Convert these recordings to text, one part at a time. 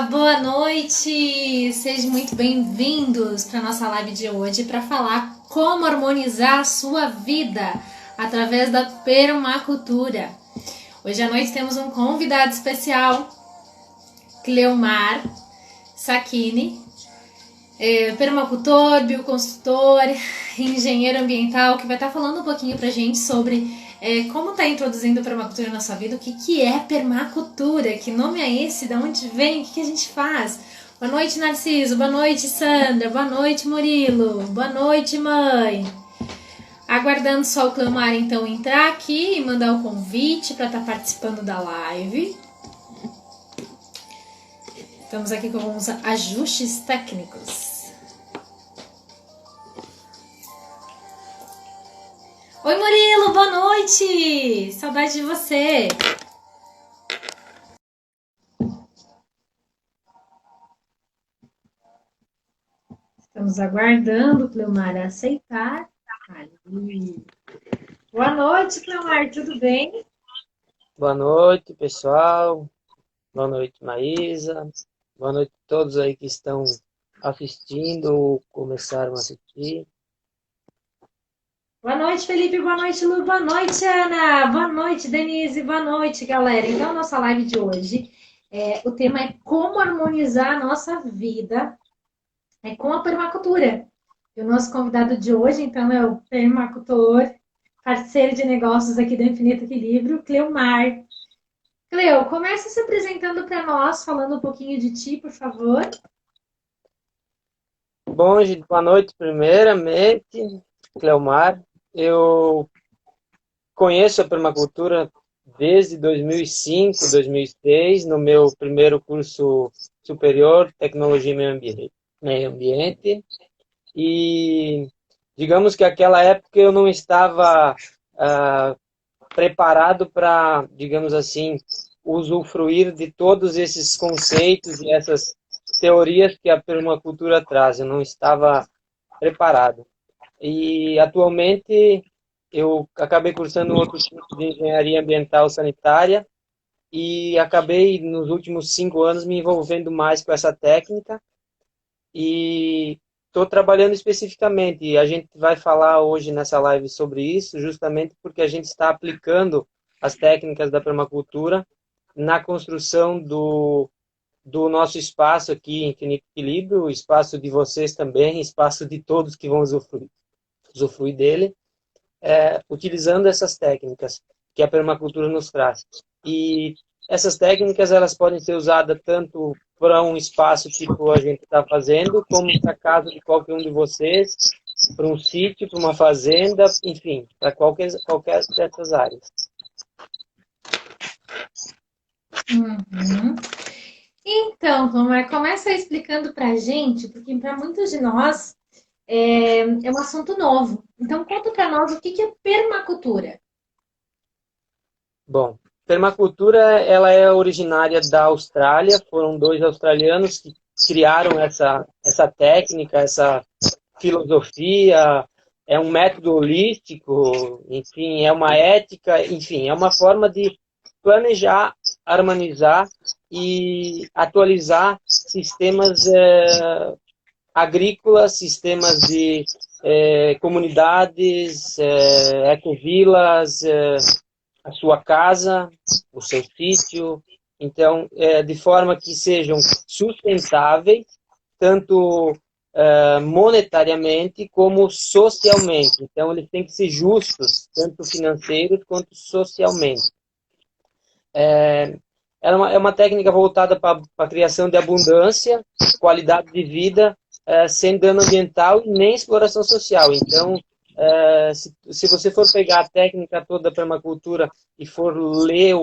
Boa noite! Sejam muito bem-vindos para a nossa live de hoje para falar como harmonizar a sua vida através da permacultura. Hoje à noite temos um convidado especial, Cleomar Sacchini, permacultor, bioconstrutor, engenheiro ambiental, que vai estar falando um pouquinho para a gente sobre como está introduzindo a permacultura na sua vida, o que é permacultura, que nome é esse, de onde vem, o que a gente faz. Boa noite, Narciso, boa noite, Sandra, boa noite, Murilo, boa noite, mãe. Aguardando só o Cleomar então entrar aqui e mandar o convite para estar participando da live. Estamos aqui com alguns ajustes técnicos. Oi, Murilo, boa noite! Saudade de você! Estamos aguardando o Cleomar aceitar. Boa noite, Cleomar, tudo bem? Boa noite, pessoal. Boa noite, Maísa. Boa noite a todos aí que estão assistindo ou começaram a assistir. Boa noite, Felipe. Boa noite, Lu. Boa noite, Ana. Boa noite, Denise. Boa noite, galera. Então, nossa live de hoje, o tema é como harmonizar a nossa vida com a permacultura. E o nosso convidado de hoje, então, é o permacultor, parceiro de negócios aqui do Infinito Equilíbrio, Cleomar. Cleo, começa se apresentando para nós, falando um pouquinho de ti, por favor. Bom, gente, boa noite primeiramente, Cleomar. Eu conheço a permacultura desde 2005, 2006, no meu primeiro curso superior, Tecnologia e Meio Ambiente. E digamos que naquela época eu não estava preparado para, digamos assim, usufruir de todos esses conceitos e essas teorias que a permacultura traz. Eu não estava preparado. E atualmente eu acabei cursando outro curso de engenharia ambiental sanitária e acabei nos últimos 5 anos me envolvendo mais com essa técnica e estou trabalhando especificamente. E a gente vai falar hoje nessa live sobre isso, justamente porque a gente está aplicando as técnicas da permacultura na construção do nosso espaço aqui em Infinito Equilíbrio, o espaço de vocês também, espaço de todos que vão usufruir dele, utilizando essas técnicas que a permacultura nos traz. E essas técnicas elas podem ser usadas tanto para um espaço tipo a gente está fazendo, como para casa de qualquer um de vocês, para um sítio, para uma fazenda, enfim, para qualquer dessas áreas. Uhum. Então, Cleomar, começa explicando para a gente, porque para muitos de nós é um assunto novo. Então, conta para nós o que é permacultura. Bom, permacultura ela é originária da Austrália, foram dois australianos que criaram essa técnica, essa filosofia, é um método holístico, enfim, é uma ética, enfim, é uma forma de planejar, harmonizar e atualizar sistemas agrícolas, sistemas de comunidades, ecovilas, a sua casa, o seu sítio, então, de forma que sejam sustentáveis, tanto monetariamente como socialmente. Então, eles têm que ser justos, tanto financeiros quanto socialmente. É uma técnica voltada para a criação de abundância, qualidade de vida, sem dano ambiental e nem exploração social. Então, se você for pegar a técnica toda da permacultura e for ler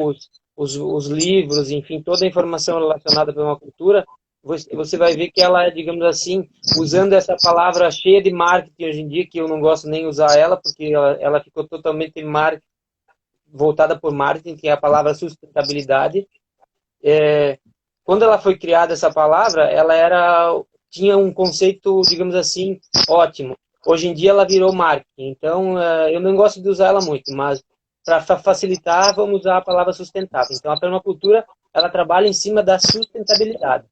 os livros, enfim, toda a informação relacionada à permacultura, você vai ver que ela é, digamos assim, usando essa palavra cheia de marketing hoje em dia, que eu não gosto nem usar ela, porque ela ficou totalmente voltada por marketing, que é a palavra sustentabilidade. Quando ela foi criada, essa palavra, tinha um conceito, digamos assim, ótimo. Hoje em dia ela virou marketing, então eu não gosto de usar ela muito, mas para facilitar, vamos usar a palavra sustentável. Então a permacultura, ela trabalha em cima da sustentabilidade.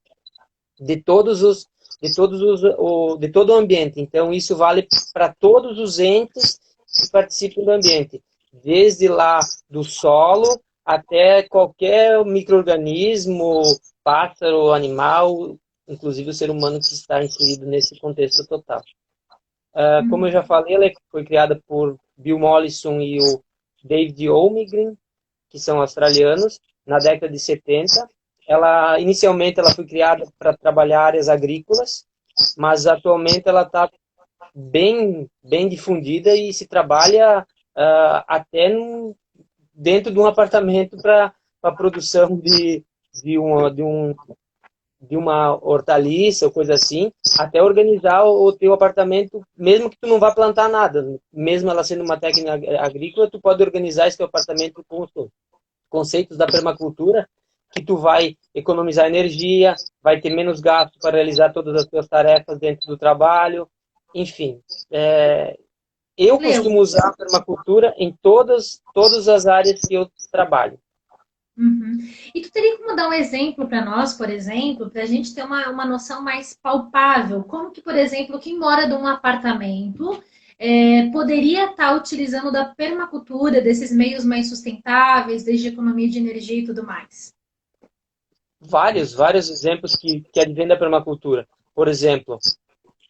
de todos os de todo o ambiente. Então isso vale para todos os entes que participam do ambiente, desde lá do solo até qualquer micro-organismo, pássaro, animal, inclusive o ser humano que está inserido nesse contexto total. Como eu já falei, ela foi criada por Bill Mollison e o David Holmgren, que são australianos, na década de 70. Inicialmente, ela foi criada para trabalhar áreas agrícolas, mas atualmente ela está bem difundida e se trabalha até dentro de um apartamento para a produção de uma hortaliça ou coisa assim, até organizar o teu apartamento, mesmo que tu não vá plantar nada, mesmo ela sendo uma técnica agrícola, tu pode organizar esse teu apartamento com os conceitos da permacultura, que tu vai economizar energia, vai ter menos gasto para realizar todas as tuas tarefas dentro do trabalho, enfim. Eu costumo usar a permacultura em todas as áreas que eu trabalho. Uhum. E tu teria como dar um exemplo para nós, por exemplo, para a gente ter uma noção mais palpável? Como que, por exemplo, quem mora num apartamento poderia estar utilizando da permacultura, desses meios mais sustentáveis, desde economia de energia e tudo mais? Vários exemplos que advêm da permacultura. Por exemplo,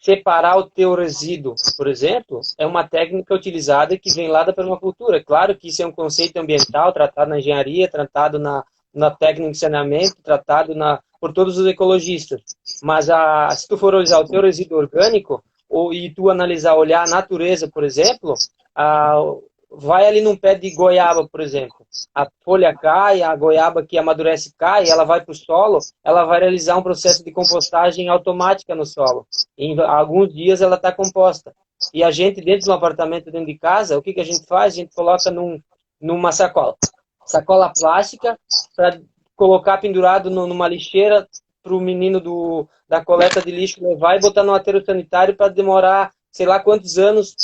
separar o teu resíduo, por exemplo, é uma técnica utilizada que vem lá da permacultura. Claro que isso é um conceito ambiental tratado na engenharia, tratado na técnica de saneamento, tratado por todos os ecologistas. Mas se tu for usar o teu resíduo orgânico e tu olhar a natureza, por exemplo, vai ali num pé de goiaba, por exemplo. A folha cai, a goiaba que amadurece cai, ela vai para o solo, ela vai realizar um processo de compostagem automática no solo. Em alguns dias ela está composta. E a gente, dentro de um apartamento, dentro de casa, o que a gente faz? A gente coloca numa sacola plástica, para colocar pendurado numa lixeira para o menino da coleta de lixo levar e botar no aterro sanitário para demorar sei lá quantos anos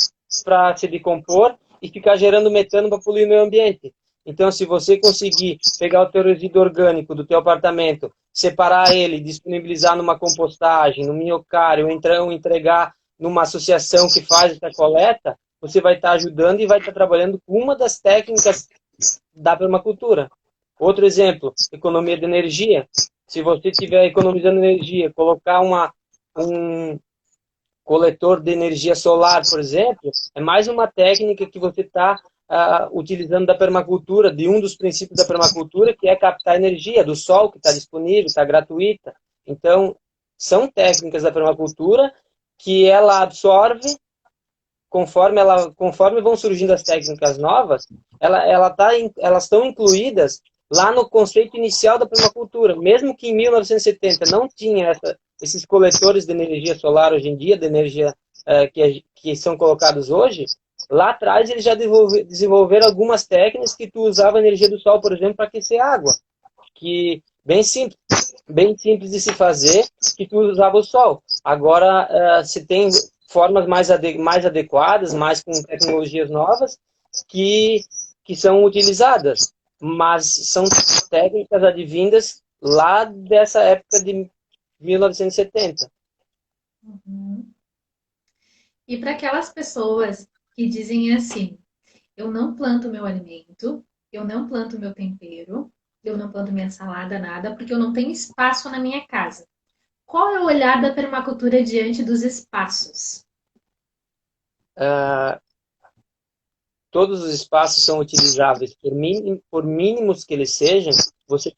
para se decompor e ficar gerando metano para poluir o meio ambiente. Então, se você conseguir pegar o teu resíduo orgânico do teu apartamento, separar ele, disponibilizar numa compostagem, no minhocário, ou entregar numa associação que faz essa coleta, você vai estar ajudando e vai estar trabalhando com uma das técnicas da permacultura. Outro exemplo, economia de energia. Se você estiver economizando energia, colocar um coletor de energia solar, por exemplo, é mais uma técnica que você está utilizando da permacultura, de um dos princípios da permacultura, que é captar energia do sol, que está disponível, está gratuita. Então, são técnicas da permacultura que ela absorve, conforme vão surgindo as técnicas novas, elas estão incluídas lá no conceito inicial da permacultura. Mesmo que em 1970 não tinha esses coletores de energia solar hoje em dia, de energia que são colocados hoje, lá atrás eles já desenvolveram algumas técnicas que tu usava a energia do sol, por exemplo, para aquecer água. Que bem simples de se fazer, que tu usava o sol. Agora se tem formas mais adequadas, mais com tecnologias novas, que são utilizadas. Mas são técnicas advindas lá dessa época de 1970. Uhum. E para aquelas pessoas que dizem assim, eu não planto meu alimento, eu não planto meu tempero, eu não planto minha salada, nada, porque eu não tenho espaço na minha casa. Qual é o olhar da permacultura diante dos espaços? Todos os espaços são utilizáveis, por mínimos que eles sejam, você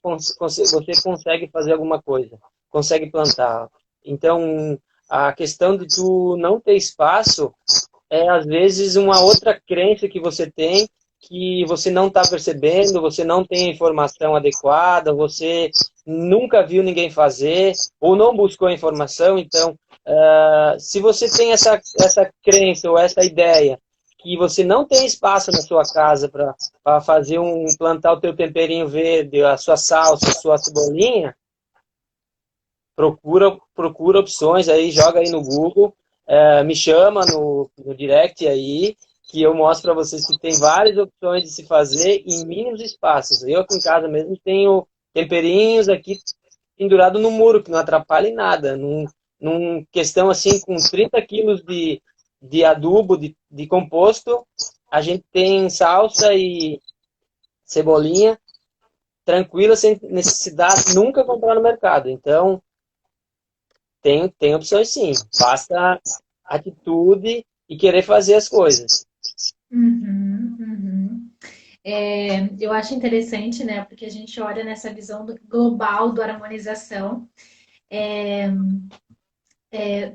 consegue fazer alguma coisa, consegue plantar. Então, a questão de tu não ter espaço é, às vezes, uma outra crença que você tem, que você não está percebendo, você não tem a informação adequada, você nunca viu ninguém fazer, ou não buscou a informação. Então, se você tem essa crença ou essa ideia que você não tem espaço na sua casa para fazer plantar o teu temperinho verde, a sua salsa, a sua cebolinha, procura opções aí, joga aí no Google, me chama no direct aí, que eu mostro para vocês que tem várias opções de se fazer em mínimos espaços. Eu aqui em casa mesmo tenho temperinhos aqui pendurado no muro, que não atrapalha em nada. Num questão assim, com 30 quilos de adubo, de composto, a gente tem salsa e cebolinha tranquila, sem necessidade nunca comprar no mercado. Então, tem opções sim. Basta atitude e querer fazer as coisas. Uhum, uhum. Eu acho interessante, né? Porque a gente olha nessa visão global do harmonização,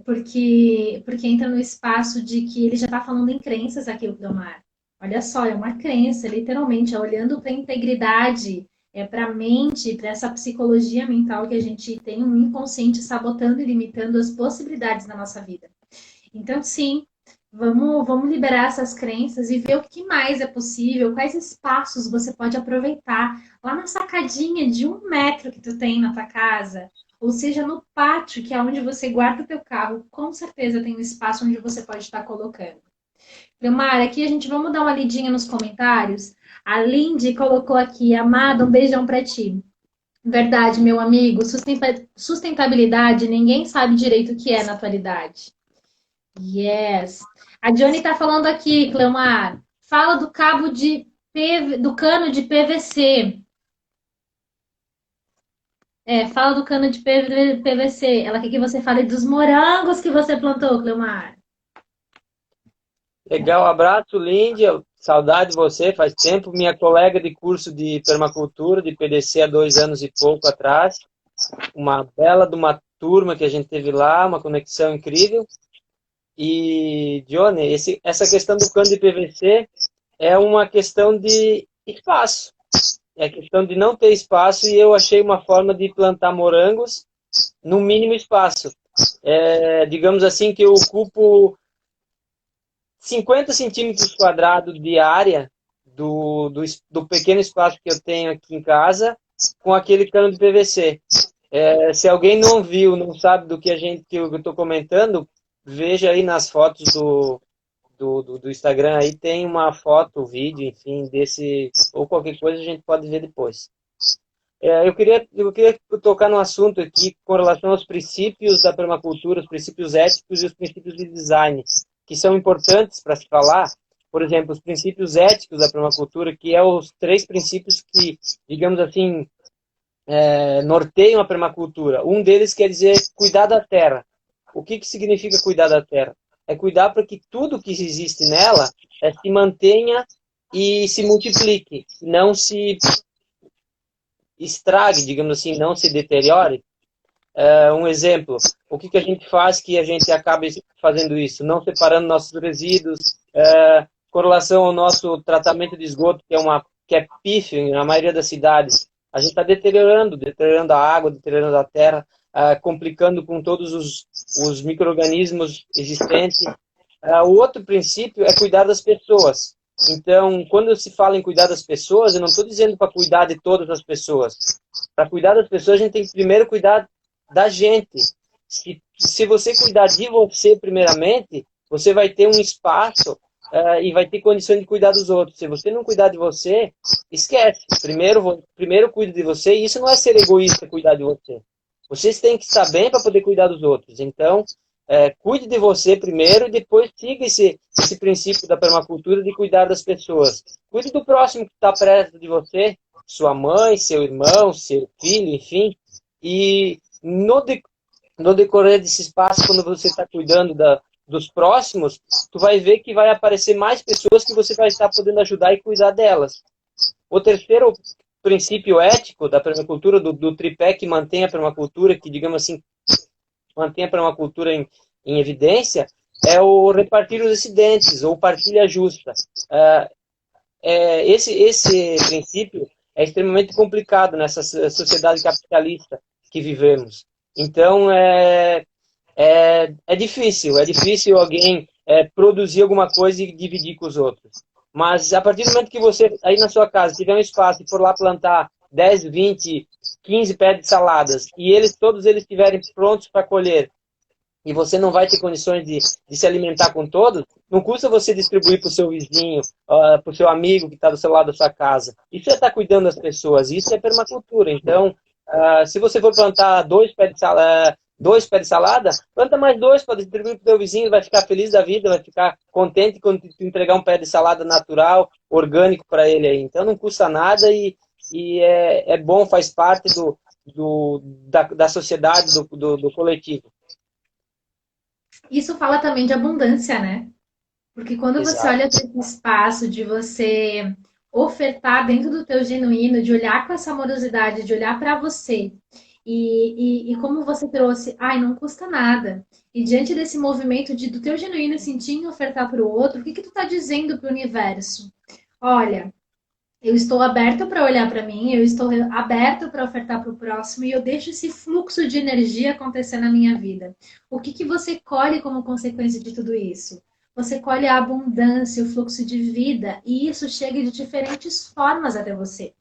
porque entra no espaço de que ele já está falando em crenças aqui, o Cleomar. Olha só, é uma crença, literalmente, é olhando para a integridade, para a mente, para essa psicologia mental que a gente tem um inconsciente sabotando e limitando as possibilidades na nossa vida. Então, sim, vamos liberar essas crenças e ver o que mais é possível, quais espaços você pode aproveitar lá na sacadinha de 1 metro que tu tem na tua casa, ou seja, no pátio, que é onde você guarda o teu carro, com certeza tem um espaço onde você pode estar colocando. Leomar, aqui a gente vamos dar uma lidinha nos comentários. A Lindy colocou aqui, amada, um beijão pra ti. Verdade, meu amigo, sustentabilidade, ninguém sabe direito o que é na atualidade. Yes. A Johnny tá falando aqui, Cleomar. Fala do cabo de do cano de PVC. Fala do cano de PVC. Ela quer que você fale dos morangos que você plantou, Cleomar. Legal, abraço, Lindy. Saudade de você, faz tempo. Minha colega de curso de permacultura, de PDC, há 2 anos e pouco atrás. Uma bela de uma turma que a gente teve lá, uma conexão incrível. E, Johnny, essa questão do cano de PVC é uma questão de espaço. É questão de não ter espaço e eu achei uma forma de plantar morangos no mínimo espaço. Digamos assim que eu ocupo 50 centímetros quadrados de área do pequeno espaço que eu tenho aqui em casa com aquele cano de PVC. Se alguém não viu, não sabe do que eu estou comentando, veja aí nas fotos do Instagram, aí tem uma foto, vídeo, enfim, desse, ou qualquer coisa a gente pode ver depois. Eu queria tocar no assunto aqui com relação aos princípios da permacultura, os princípios éticos e os princípios de design, que são importantes para se falar. Por exemplo, os princípios éticos da permacultura, que é os 3 princípios que, digamos assim, norteiam a permacultura. Um deles quer dizer cuidar da terra. O que significa cuidar da terra? É cuidar para que tudo que existe nela se mantenha e se multiplique, não se estrague, digamos assim, não se deteriore. Um exemplo, o que a gente faz que a gente acaba fazendo isso? Não separando nossos resíduos, com relação ao nosso tratamento de esgoto, que é pífio na maioria das cidades. A gente está deteriorando a água, deteriorando a terra, complicando com todos os micro-organismos existentes. O outro princípio é cuidar das pessoas. Então, quando se fala em cuidar das pessoas, eu não estou dizendo para cuidar de todas as pessoas. Para cuidar das pessoas, a gente tem que primeiro cuidar da gente. Se você cuidar de você primeiramente, você vai ter um espaço e vai ter condições de cuidar dos outros. Se você não cuidar de você, esquece. Primeiro cuide de você, e isso não é ser egoísta, cuidar de você. Vocês têm que estar bem para poder cuidar dos outros. Então, cuide de você primeiro e depois siga esse princípio da permacultura de cuidar das pessoas. Cuide do próximo que está perto de você, sua mãe, seu irmão, seu filho, enfim. E no decorrer desse espaço, quando você está cuidando dos próximos, tu vai ver que vai aparecer mais pessoas que você vai estar podendo ajudar e cuidar delas. O terceiro princípio ético da permacultura, do tripé que mantém a permacultura, que, digamos assim, mantém a permacultura em evidência, é o repartir os excedentes, ou partilha justa. Esse princípio é extremamente complicado nessa sociedade capitalista que vivemos. Então, é difícil alguém produzir alguma coisa e dividir com os outros. Mas a partir do momento que você, aí na sua casa, tiver um espaço e for lá plantar 10, 20, 15 pés de saladas, e todos eles estiverem prontos para colher, e você não vai ter condições de se alimentar com todos, não custa você distribuir para o seu vizinho, para o seu amigo que está do seu lado da sua casa. Isso é estar cuidando das pessoas, isso é permacultura. Então, Se você for plantar dois pés de salada, planta mais dois para distribuir para o teu vizinho, vai ficar feliz da vida, vai ficar contente quando tu entregar um pé de salada natural, orgânico para ele aí. Então não custa nada e é bom, faz parte da sociedade, do coletivo. Isso fala também de abundância, né? Porque quando você Exato. olha para esse espaço de você ofertar dentro do teu genuíno, de olhar com essa amorosidade, de olhar para você, e como você trouxe, ai, não custa nada. E diante desse movimento do teu genuíno sentir em ofertar para o outro, o que que tu tá dizendo para o universo? Olha, eu estou aberto para olhar para mim, eu estou aberto para ofertar para o próximo e eu deixo esse fluxo de energia acontecer na minha vida. O que que você colhe como consequência de tudo isso? Você colhe a abundância, o fluxo de vida e isso chega de diferentes formas até você.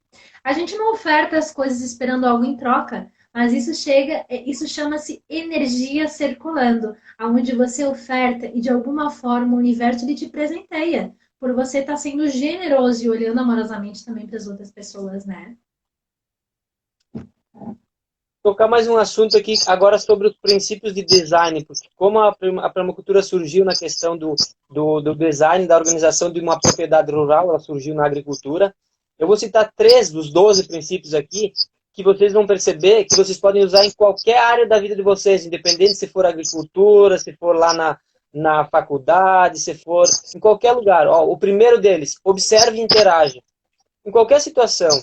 A gente não oferta as coisas esperando algo em troca, mas isso chega, isso chama-se energia circulando, aonde você oferta e de alguma forma o universo lhe te presenteia por você estar sendo generoso e olhando amorosamente também para as outras pessoas, né? Tocar mais um assunto aqui agora sobre os princípios de design, porque como a permacultura surgiu na questão do design, da organização de uma propriedade rural, ela surgiu na agricultura. Eu vou citar 3 dos 12 princípios aqui, que vocês vão perceber que vocês podem usar em qualquer área da vida de vocês, independente se for agricultura, se for lá na faculdade, se for em qualquer lugar. Ó, o primeiro deles, observe e interaja. Em qualquer situação,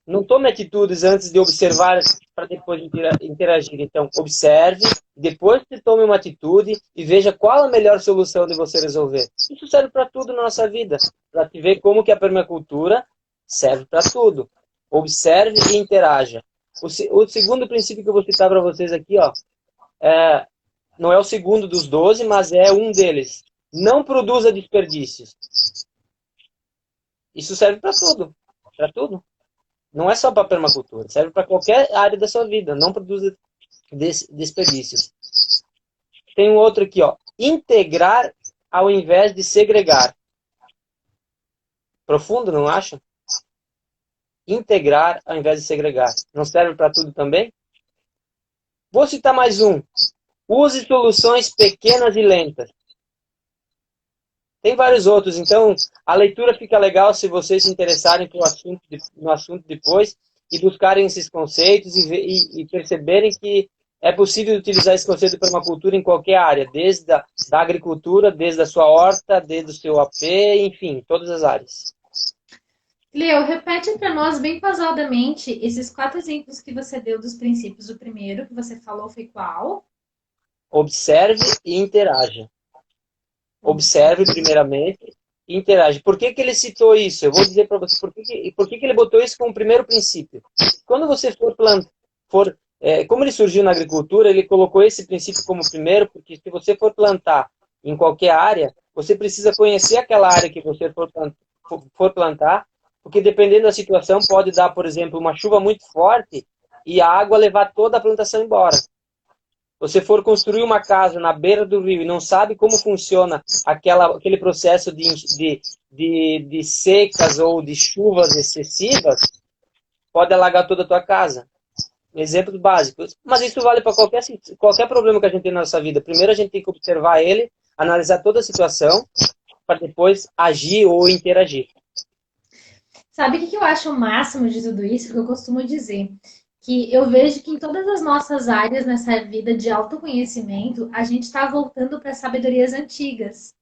não tome atitudes antes de observar para depois interagir. Então, observe, depois você tome uma atitude e veja qual a melhor solução de você resolver. Isso serve para tudo na nossa vida, para te ver como que a permacultura serve para tudo. Observe e interaja. O segundo princípio que eu vou citar para vocês aqui, ó, não é o segundo dos 12, mas é um deles. Não produza desperdícios. Isso serve para tudo. Para tudo. Não é só para permacultura, serve para qualquer área da sua vida. Não produza desperdícios. Tem um outro aqui, ó. Integrar ao invés de segregar. Profundo, não acha? Integrar ao invés de segregar. Não serve para tudo também? Vou citar mais um. Use soluções pequenas e lentas. Tem vários outros, então a leitura fica legal se vocês se interessarem no assunto depois e buscarem esses conceitos e perceberem que é possível utilizar esse conceito de permacultura em qualquer área, desde da agricultura, desde a sua horta, desde o seu AP, enfim, todas as áreas. Leo, repete para nós bem pausadamente esses 4 exemplos que você deu dos princípios. O primeiro que você falou foi qual? Observe e interaja. Observe primeiramente e interage. Por que ele citou isso? Eu vou dizer para você por que ele botou isso como primeiro princípio. Quando você como ele surgiu na agricultura, ele colocou esse princípio como primeiro, porque se você for plantar em qualquer área, você precisa conhecer aquela área que você for plantar, porque dependendo da situação, pode dar, por exemplo, uma chuva muito forte e a água levar toda a plantação embora. Você for construir uma casa na beira do rio e não sabe como funciona aquele processo de secas ou de chuvas excessivas, pode alagar toda a tua casa. Exemplos básicos. Mas isso vale para qualquer problema que a gente tem na nossa vida. Primeiro a gente tem que observar ele, analisar toda a situação, para depois agir ou interagir. Sabe o que eu acho o máximo de tudo isso? Que eu costumo dizer que eu vejo que em todas as nossas áreas nessa vida de autoconhecimento, a gente está voltando para sabedorias antigas.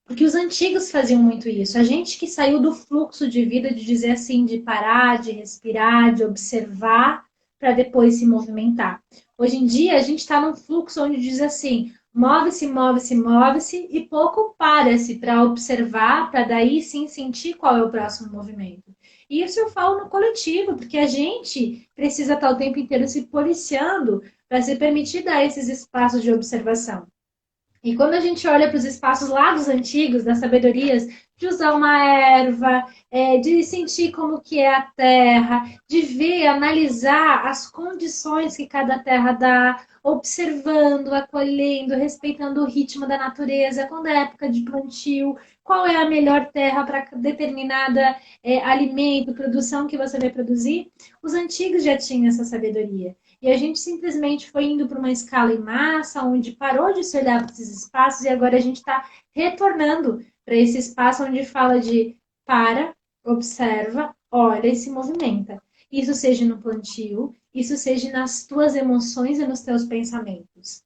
Porque os antigos faziam muito isso. A gente que saiu do fluxo de vida de dizer assim, de parar, de respirar, de observar, para depois se movimentar. Hoje em dia, a gente está num fluxo onde diz assim, move-se, move-se, move-se, e pouco para-se para observar, para daí sim sentir qual é o próximo movimento. E isso eu falo no coletivo, porque a gente precisa estar o tempo inteiro se policiando para se permitir dar esses espaços de observação. E quando a gente olha para os espaços lá dos antigos, das sabedorias, de usar uma erva, de sentir como que é a terra, de ver, analisar as condições que cada terra dá, observando, acolhendo, respeitando o ritmo da natureza, quando é época de plantio, qual é a melhor terra para determinada alimento, produção que você vai produzir. Os antigos já tinham essa sabedoria. E a gente simplesmente foi indo para uma escala em massa, onde parou de se olhar para esses espaços e agora a gente está retornando para esse espaço onde fala de para, observa, olha e se movimenta. Isso seja no plantio, isso seja nas tuas emoções e nos teus pensamentos.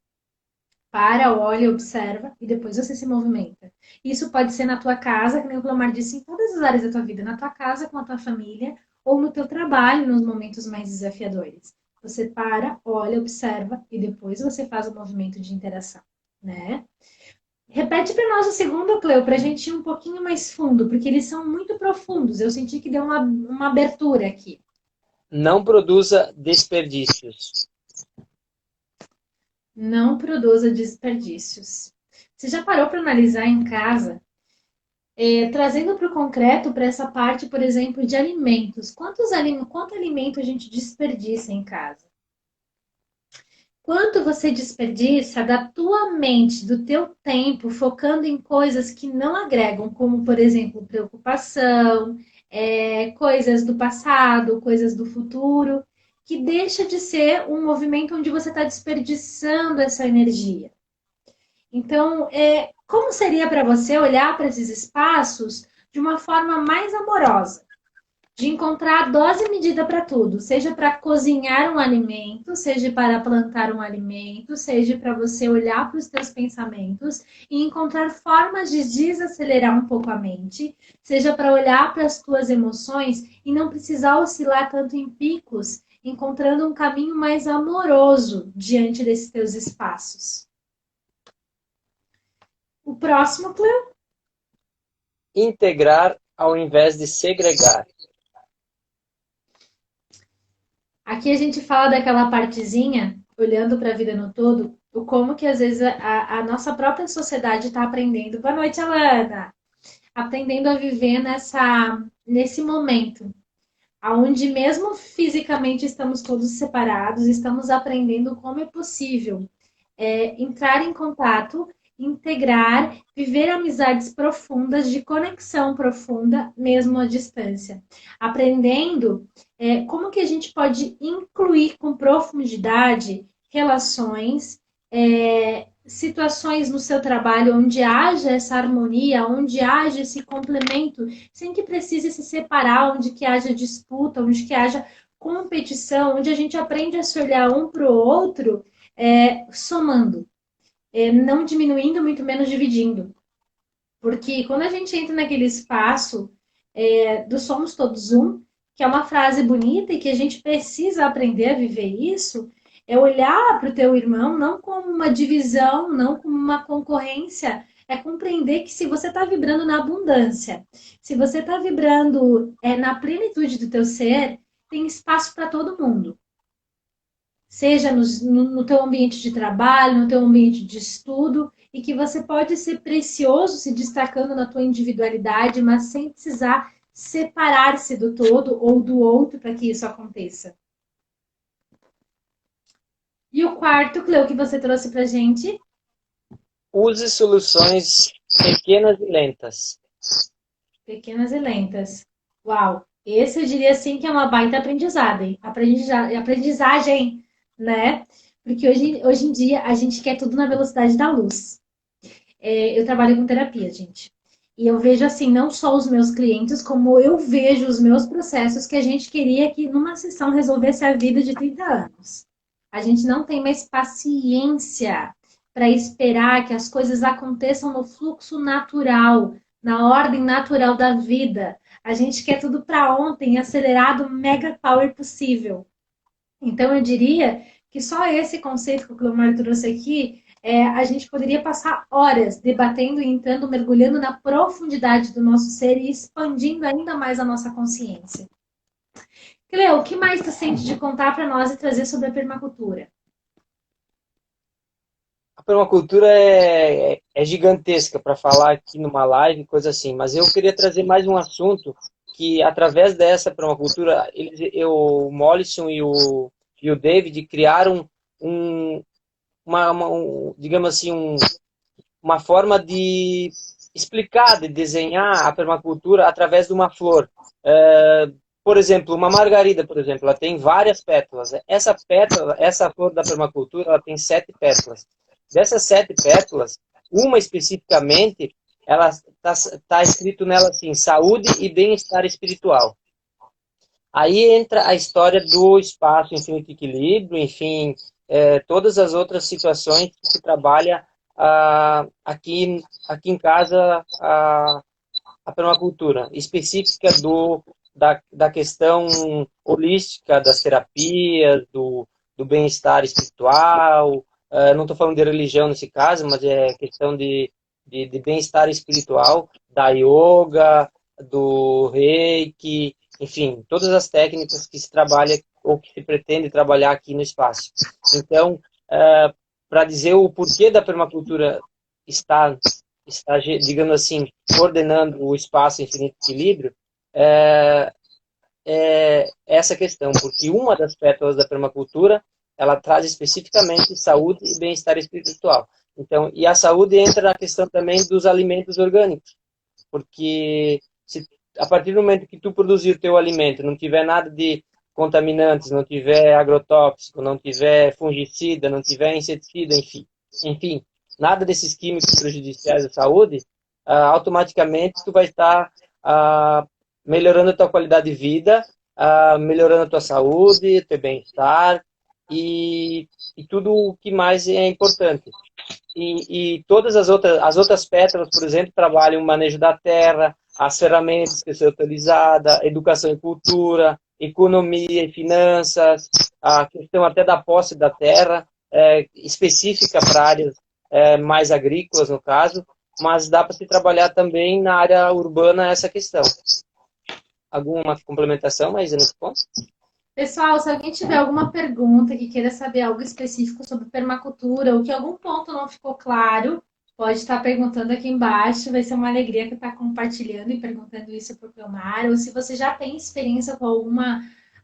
Para, olha, observa e depois você se movimenta. Isso pode ser na tua casa, que nem o Glomar disse, em todas as áreas da tua vida, na tua casa, com a tua família, ou no teu trabalho, nos momentos mais desafiadores. Você para, olha, observa e depois você faz o movimento de interação, né? Repete para nós o segundo, Cleo, para a gente ir um pouquinho mais fundo, porque eles são muito profundos. Eu senti que deu uma abertura aqui. Não produza desperdícios. Não produza desperdícios. Você já parou para analisar em casa, trazendo para o concreto, para essa parte, por exemplo, de alimentos? Quanto alimento a gente desperdiça em casa? Quanto você desperdiça da tua mente, do teu tempo, focando em coisas que não agregam, como, por exemplo, preocupação, coisas do passado, coisas do futuro, que deixa de ser um movimento onde você está desperdiçando essa energia. Então, como seria para você olhar para esses espaços de uma forma mais amorosa? De encontrar a dose medida para tudo, seja para cozinhar um alimento, seja para plantar um alimento, seja para você olhar para os teus pensamentos e encontrar formas de desacelerar um pouco a mente, seja para olhar para as tuas emoções e não precisar oscilar tanto em picos, encontrando um caminho mais amoroso diante desses teus espaços. O próximo, Cleo? Integrar ao invés de segregar. Aqui a gente fala daquela partezinha, olhando para a vida no todo, o como que às vezes a nossa própria sociedade está aprendendo. Boa noite, Alana! Aprendendo a viver nesse momento, onde mesmo fisicamente estamos todos separados, estamos aprendendo como é possível entrar em contato, integrar, viver amizades profundas, de conexão profunda, mesmo à distância. Aprendendo como que a gente pode incluir com profundidade relações, situações no seu trabalho onde haja essa harmonia, onde haja esse complemento, sem que precise se separar, onde que haja disputa, onde que haja competição, onde a gente aprende a se olhar um para o outro, somando, não diminuindo, muito menos dividindo. Porque quando a gente entra naquele espaço do somos todos um, que é uma frase bonita e que a gente precisa aprender a viver isso, é olhar para o teu irmão não como uma divisão, não como uma concorrência, é compreender que se você está vibrando na abundância, se você está vibrando na plenitude do teu ser, tem espaço para todo mundo. Seja no teu ambiente de trabalho, no teu ambiente de estudo, e que você pode ser precioso se destacando na tua individualidade, mas sem precisar separar-se do todo ou do outro para que isso aconteça. E o quarto, Cleo, que você trouxe para gente? Use soluções pequenas e lentas. Pequenas e lentas. Uau! Esse eu diria assim que é uma baita aprendizagem, né? Porque hoje em dia a gente quer tudo na velocidade da luz. Eu trabalho com terapia, gente. E eu vejo assim, não só os meus clientes, como eu vejo os meus processos que a gente queria que numa sessão resolvesse a vida de 30 anos. A gente não tem mais paciência para esperar que as coisas aconteçam no fluxo natural, na ordem natural da vida. A gente quer tudo para ontem, acelerado, mega power possível. Então, eu diria que só esse conceito que o Cleomar trouxe aqui, a gente poderia passar horas debatendo e entrando, mergulhando na profundidade do nosso ser e expandindo ainda mais a nossa consciência. Cleo, o que mais tu sente de contar para nós e trazer sobre a permacultura? A permacultura é gigantesca para falar aqui numa live, coisa assim, mas eu queria trazer mais um assunto que, através dessa permacultura, o Mollison e o David criaram um, digamos assim, uma forma de explicar, de desenhar a permacultura através de uma flor. Por exemplo, uma margarida, por exemplo, ela tem várias pétalas. Essa pétala, essa flor da permacultura, ela tem 7 pétalas. Dessas 7 pétalas, uma especificamente, ela tá escrito nela assim: saúde e bem-estar espiritual. Aí entra a história do espaço infinito equilíbrio, enfim, todas as outras situações que se trabalha aqui em casa, a permacultura, específica da questão holística, das terapias, do bem-estar espiritual. Não estou falando de religião nesse caso, mas é questão de bem-estar espiritual, da yoga, do reiki, enfim, todas as técnicas que se trabalha ou que se pretende trabalhar aqui no espaço. Então, para dizer o porquê da permacultura está, digamos assim, coordenando o espaço infinito equilíbrio, é essa questão, porque uma das pétalas da permacultura, ela traz especificamente saúde e bem-estar espiritual. Então, e a saúde entra na questão também dos alimentos orgânicos, porque a partir do momento que tu produzir o teu alimento, não tiver nada de contaminantes, não tiver agrotóxico, não tiver fungicida, não tiver inseticida, enfim, nada desses químicos prejudiciais à saúde, automaticamente tu vai estar melhorando a tua qualidade de vida, melhorando a tua saúde, teu bem-estar e tudo o que mais é importante. E todas as outras pétalas, por exemplo, trabalham o manejo da terra, as ferramentas que são utilizadas, educação e cultura, economia e finanças, a questão até da posse da terra, específica para áreas mais agrícolas, no caso, mas dá para se trabalhar também na área urbana essa questão. Alguma complementação, Maísa, nesse ponto? Pessoal, se alguém tiver alguma pergunta que queira saber algo específico sobre permacultura ou que algum ponto não ficou claro, pode estar perguntando aqui embaixo. Vai ser uma alegria que está compartilhando e perguntando isso para o Cleomar. Ou se você já tem experiência com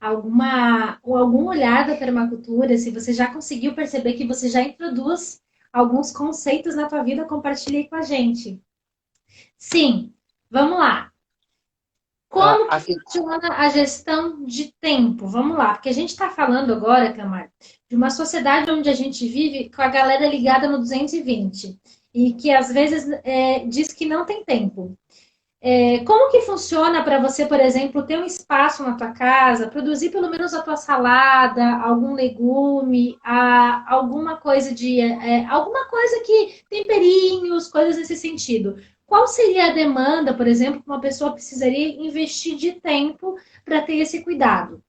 algum olhar da permacultura, se você já conseguiu perceber que você já introduz alguns conceitos na tua vida, compartilhe com a gente. Sim, vamos lá. Como que funciona a gestão de tempo? Vamos lá, porque a gente está falando agora, Camar, de uma sociedade onde a gente vive com a galera ligada no 220 e que às vezes diz que não tem tempo. Como que funciona para você, por exemplo, ter um espaço na tua casa, produzir pelo menos a tua salada, algum legume, alguma coisa que temperinhos, coisas nesse sentido? Qual seria a demanda, por exemplo, que uma pessoa precisaria investir de tempo para ter esse cuidado?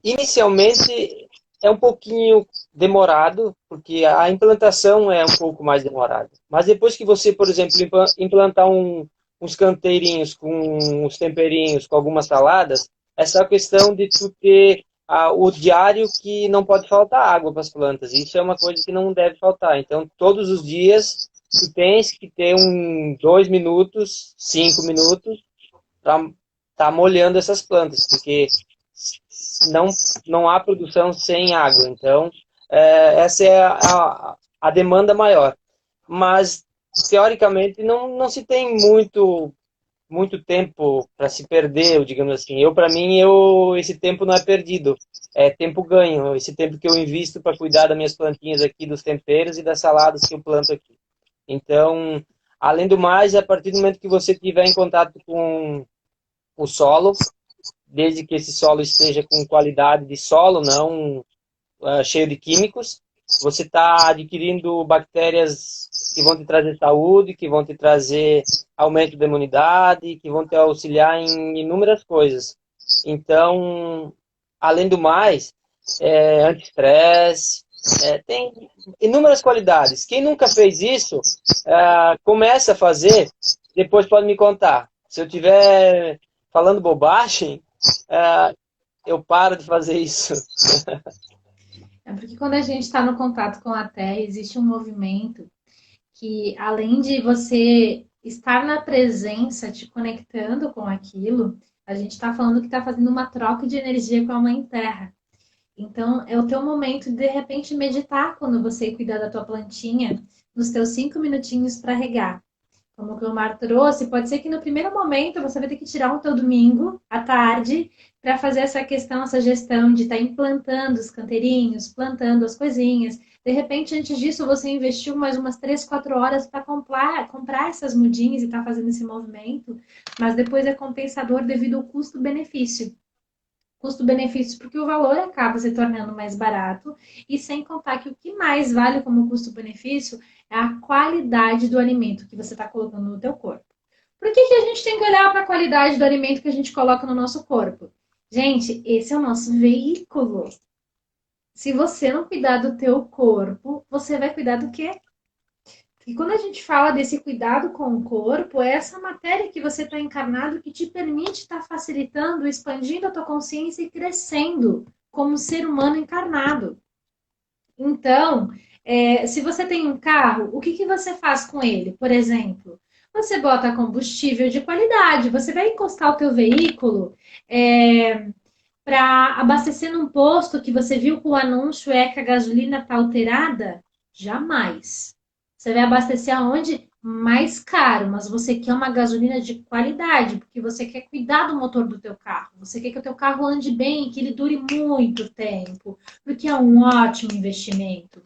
Inicialmente é um pouquinho demorado, porque a implantação é um pouco mais demorada. Mas depois que você, por exemplo, implantar uns canteirinhos com uns temperinhos, com algumas saladas, essa questão de tu ter o diário que não pode faltar água para as plantas. Isso é uma coisa que não deve faltar. Então, todos os dias, tu tens que ter 2 minutos, 5 minutos, para estar molhando essas plantas, porque não há produção sem água. Então, essa é a demanda maior. Mas, teoricamente, não se tem muito tempo para se perder, digamos assim. Para mim, esse tempo não é perdido, é tempo ganho. Esse tempo que eu invisto para cuidar das minhas plantinhas aqui, dos temperos e das saladas que eu planto aqui. Então, além do mais, a partir do momento que você estiver em contato com o solo, desde que esse solo esteja com qualidade de solo, não cheio de químicos, você está adquirindo bactérias que vão te trazer saúde, que vão te trazer aumento da imunidade, que vão te auxiliar em inúmeras coisas. Então, além do mais, anti-estresse, tem inúmeras qualidades. Quem nunca fez isso, começa a fazer, depois pode me contar. Se eu estiver falando bobagem, eu paro de fazer isso. É porque quando a gente está no contato com a Terra, existe um movimento que, além de você estar na presença, te conectando com aquilo, a gente está falando que está fazendo uma troca de energia com a Mãe Terra. Então, é o teu momento de repente meditar quando você cuidar da tua plantinha, nos teus 5 minutinhos para regar. Como o Cleomar trouxe, pode ser que no primeiro momento você vai ter que tirar um teu domingo à tarde para fazer essa questão, essa gestão de estar implantando os canteirinhos, plantando as coisinhas. De repente, antes disso, você investiu mais umas 3, 4 horas para comprar essas mudinhas e estar fazendo esse movimento, mas depois é compensador devido ao custo-benefício. Custo-benefício, porque o valor acaba se tornando mais barato, e sem contar que o que mais vale como custo-benefício é a qualidade do alimento que você está colocando no teu corpo. Por que a gente tem que olhar para a qualidade do alimento que a gente coloca no nosso corpo? Gente, esse é o nosso veículo. Se você não cuidar do teu corpo, você vai cuidar do quê? E quando a gente fala desse cuidado com o corpo, é essa matéria que você está encarnado que te permite estar facilitando, expandindo a tua consciência e crescendo como ser humano encarnado. Então, se você tem um carro, o que você faz com ele? Por exemplo, você bota combustível de qualidade, você vai encostar o teu veículo para abastecer num posto que você viu que o anúncio é que a gasolina está alterada? Jamais. Você vai abastecer aonde? Mais caro, mas você quer uma gasolina de qualidade, porque você quer cuidar do motor do teu carro. Você quer que o teu carro ande bem, que ele dure muito tempo, porque é um ótimo investimento.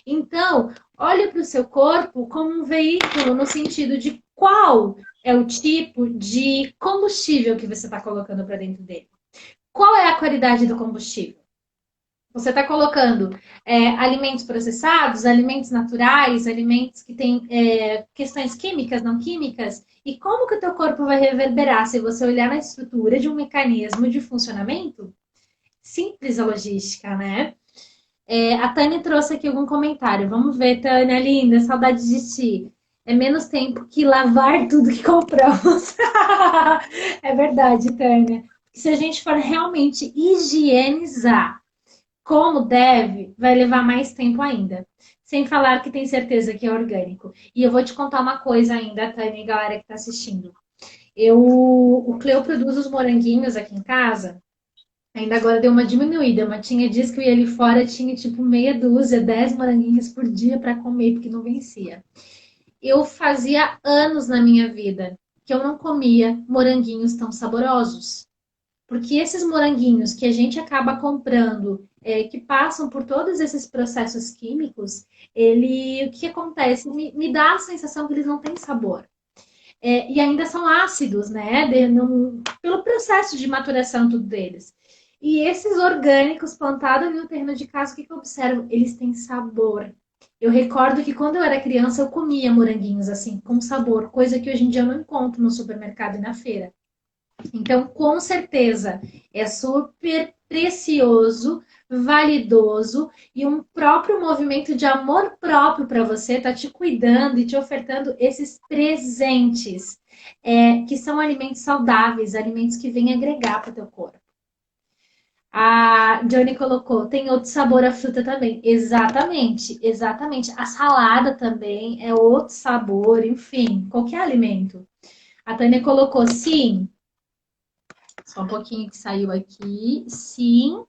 Então, olhe para o seu corpo como um veículo no sentido de qual é o tipo de combustível que você está colocando para dentro dele. Qual é a qualidade do combustível? Você está colocando alimentos processados, alimentos naturais, alimentos que têm questões químicas, não químicas? E como que o teu corpo vai reverberar se você olhar na estrutura de um mecanismo de funcionamento? Simples a logística, né? A Tânia trouxe aqui algum comentário. Vamos ver, Tânia, linda, saudade de ti. É menos tempo que lavar tudo que compramos. É verdade, Tânia. Se a gente for realmente higienizar como deve, vai levar mais tempo ainda. Sem falar que tem certeza que é orgânico. E eu vou te contar uma coisa ainda, Tânia e galera que está assistindo. O Cleo produz os moranguinhos aqui em casa. Ainda agora deu uma diminuída, mas tinha dias que eu ia ali fora, tinha tipo meia dúzia, 10 moranguinhos por dia para comer, porque não vencia. Eu fazia anos na minha vida que eu não comia moranguinhos tão saborosos. Porque esses moranguinhos que a gente acaba comprando, que passam por todos esses processos químicos, o que acontece? Me dá a sensação que eles não têm sabor. E ainda são ácidos, né? Pelo processo de maturação tudo deles. E esses orgânicos plantados ali no terreno de casa, o que eu observo? Eles têm sabor. Eu recordo que quando eu era criança eu comia moranguinhos assim, com sabor, coisa que hoje em dia eu não encontro no supermercado e na feira. Então, com certeza, é super precioso, validoso e um próprio movimento de amor próprio para você, tá te cuidando e te ofertando esses presentes, que são alimentos saudáveis, alimentos que vêm agregar para o teu corpo. A Johnny colocou, tem outro sabor a fruta também. Exatamente, exatamente. A salada também é outro sabor, enfim, qualquer alimento. A Tânia colocou, sim, só um pouquinho que saiu aqui. Sim.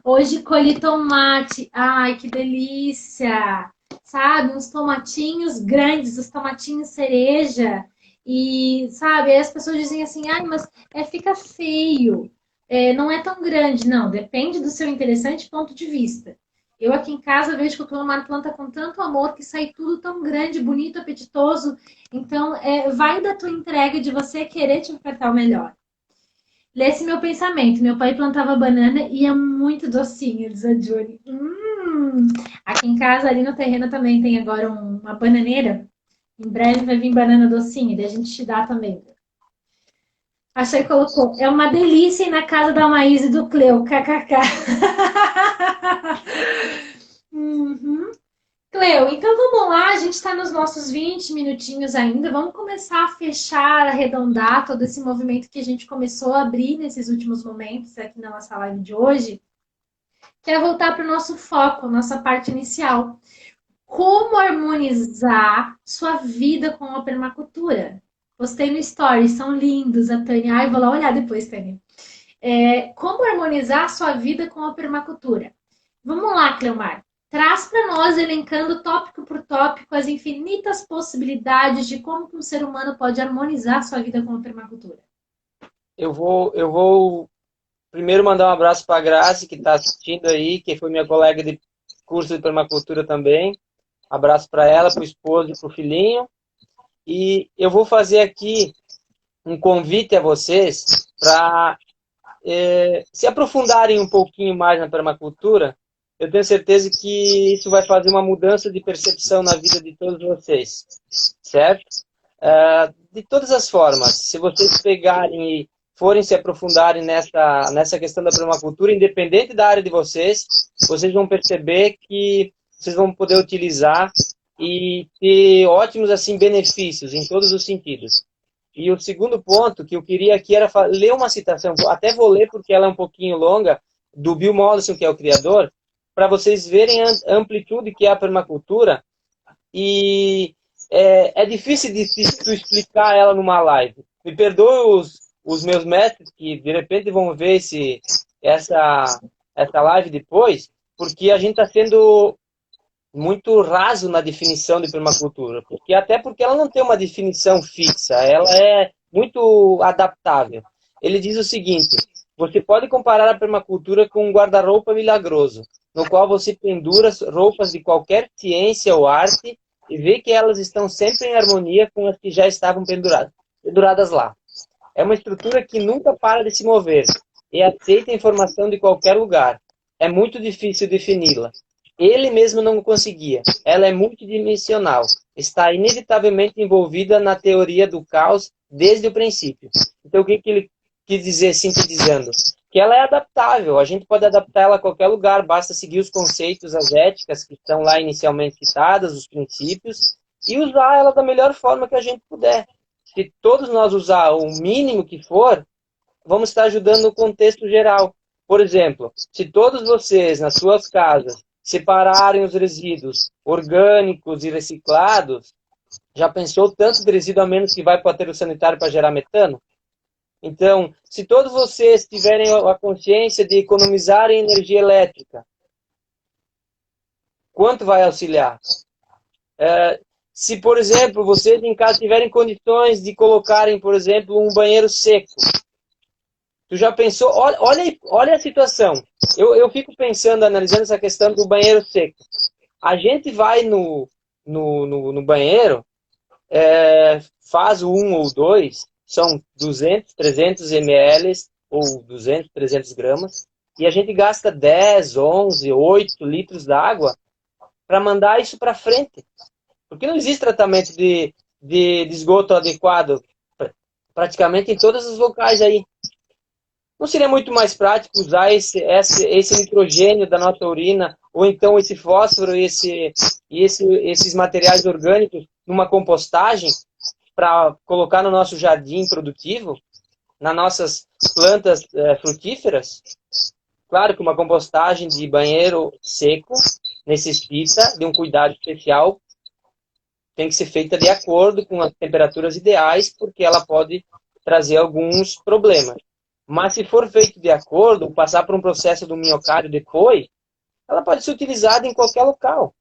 Hoje colhi tomate. Ai, que delícia! Sabe, uns tomatinhos grandes, os tomatinhos cereja. E, sabe, aí as pessoas dizem assim, ai, mas fica feio. Não é tão grande. Não, depende do seu interessante ponto de vista. Eu aqui em casa vejo que o Cleomar planta com tanto amor que sai tudo tão grande, bonito, apetitoso. Então, vai da tua entrega de você querer te ofertar o melhor. Lesse meu pensamento. Meu pai plantava banana e é muito docinho, diz a Johnny. Aqui em casa, ali no terreno, também tem agora uma bananeira. Em breve vai vir banana docinha, daí a gente te dá também. A Chay colocou, é uma delícia ir na casa da Maísa e do Cleo, kkk. Uhum. Cleo, então vamos lá, a gente está nos nossos 20 minutinhos ainda, vamos começar a fechar, arredondar todo esse movimento que a gente começou a abrir nesses últimos momentos aqui na nossa live de hoje. quero voltar para o nosso foco, nossa parte inicial. Como harmonizar sua vida com a permacultura? Postei no story, são lindos, a Tânia. Ai, vou lá olhar depois, Tânia. Como harmonizar sua vida com a permacultura? Vamos lá, Cleomar. Traz para nós, elencando tópico por tópico, as infinitas possibilidades de como que um ser humano pode harmonizar sua vida com a permacultura. Eu vou primeiro mandar um abraço para a Grazi, que está assistindo aí, que foi minha colega de curso de permacultura também. Abraço para ela, para o esposo e para o filhinho. E eu vou fazer aqui um convite a vocês para se aprofundarem um pouquinho mais na permacultura. Eu tenho certeza que isso vai fazer uma mudança de percepção na vida de todos vocês, certo? De todas as formas, se vocês pegarem e forem se aprofundarem nessa questão da permacultura, independente da área de vocês, vocês vão perceber que vocês vão poder utilizar e ter ótimos assim benefícios em todos os sentidos. E o segundo ponto que eu queria aqui era ler uma citação, até vou ler porque ela é um pouquinho longa, do Bill Mollison, que é o criador, para vocês verem a amplitude que é a permacultura. E é difícil de explicar ela numa live. Me perdoe os meus mestres que de repente vão ver essa live depois, porque a gente está sendo muito raso na definição de permacultura, até porque ela não tem uma definição fixa, ela é muito adaptável. Ele diz o seguinte: você pode comparar a permacultura com um guarda-roupa milagroso, no qual você pendura roupas de qualquer ciência ou arte e vê que elas estão sempre em harmonia com as que já estavam penduradas lá. É uma estrutura que nunca para de se mover e aceita a informação de qualquer lugar. É muito difícil defini-la. Ele mesmo não conseguia. Ela é multidimensional. Está inevitavelmente envolvida na teoria do caos desde o princípio. Então, o que ele quis dizer, sintetizando? Que ela é adaptável. A gente pode adaptar ela a qualquer lugar. Basta seguir os conceitos, as éticas que estão lá inicialmente citadas, os princípios, e usar ela da melhor forma que a gente puder. Se todos nós usar o mínimo que for, vamos estar ajudando no contexto geral. Por exemplo, se todos vocês, nas suas casas, separarem os resíduos orgânicos e reciclados, já pensou tanto de resíduo a menos que vai para o aterro sanitário para gerar metano? Então, se todos vocês tiverem a consciência de economizarem energia elétrica, quanto vai auxiliar? Se, por exemplo, vocês em casa tiverem condições de colocarem, por exemplo, um banheiro seco, tu já pensou? Olha a situação. Eu fico pensando, analisando essa questão do banheiro seco. A gente vai no banheiro, faz o 1 ou 2, são 200, 300 ml ou 200, 300 gramas, e a gente gasta 10, 11, 8 litros d'água para mandar isso para frente. Porque não existe tratamento de esgoto adequado praticamente em todos os locais aí. Não seria muito mais prático usar esse nitrogênio da nossa urina, ou então esse fósforo e esses materiais orgânicos numa compostagem para colocar no nosso jardim produtivo, nas nossas plantas frutíferas? Claro que uma compostagem de banheiro seco necessita de um cuidado especial, tem que ser feita de acordo com as temperaturas ideais, porque ela pode trazer alguns problemas. Mas se for feito de acordo, passar por um processo do miocárdio depois, ela pode ser utilizada em qualquer local.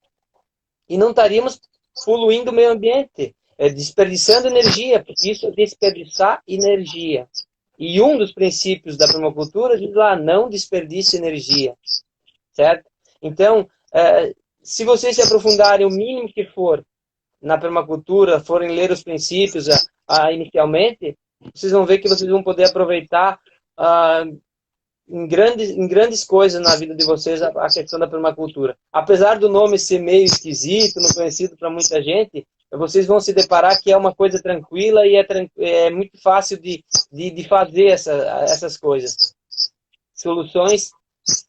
E não estaríamos poluindo o meio ambiente, desperdiçando energia, porque isso é desperdiçar energia. E um dos princípios da permacultura diz lá, não desperdice energia. Certo? Então, se vocês se aprofundarem o mínimo que for na permacultura, forem ler os princípios inicialmente, vocês vão ver que vocês vão poder aproveitar em grandes coisas na vida de vocês a questão da permacultura. Apesar do nome ser meio esquisito, não conhecido para muita gente, vocês vão se deparar que é uma coisa tranquila e é muito fácil de fazer essas coisas. Soluções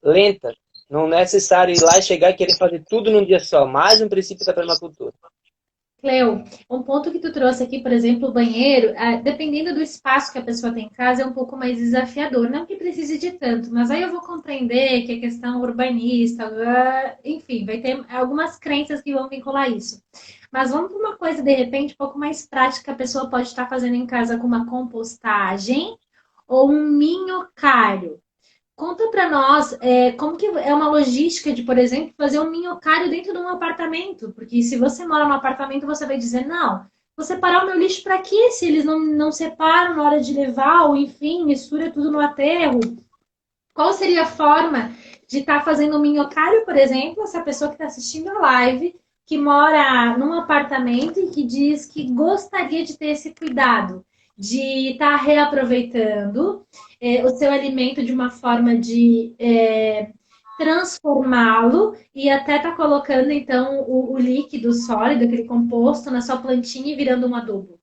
lentas. Não é necessário ir lá e chegar e querer fazer tudo num dia só. Mais um princípio da permacultura. Cleo, um ponto que tu trouxe aqui, por exemplo, o banheiro, dependendo do espaço que a pessoa tem em casa, é um pouco mais desafiador. Não que precise de tanto, mas aí eu vou compreender que a questão urbanista, enfim, vai ter algumas crenças que vão vincular isso. Mas vamos para uma coisa, de repente, um pouco mais prática, que a pessoa pode estar fazendo em casa com uma compostagem ou um minhocário. Conta para nós como que é uma logística de, por exemplo, fazer um minhocário dentro de um apartamento. Porque se você mora num apartamento, você vai dizer, não, vou separar o meu lixo para quê? Se eles não separam na hora de levar, ou enfim, mistura tudo no aterro. Qual seria a forma de estar fazendo um minhocário, por exemplo, essa pessoa que está assistindo a live, que mora num apartamento e que diz que gostaria de ter esse cuidado, de estar reaproveitando o seu alimento de uma forma de transformá-lo e até tá colocando então o líquido sólido, aquele composto, na sua plantinha e virando um adubo.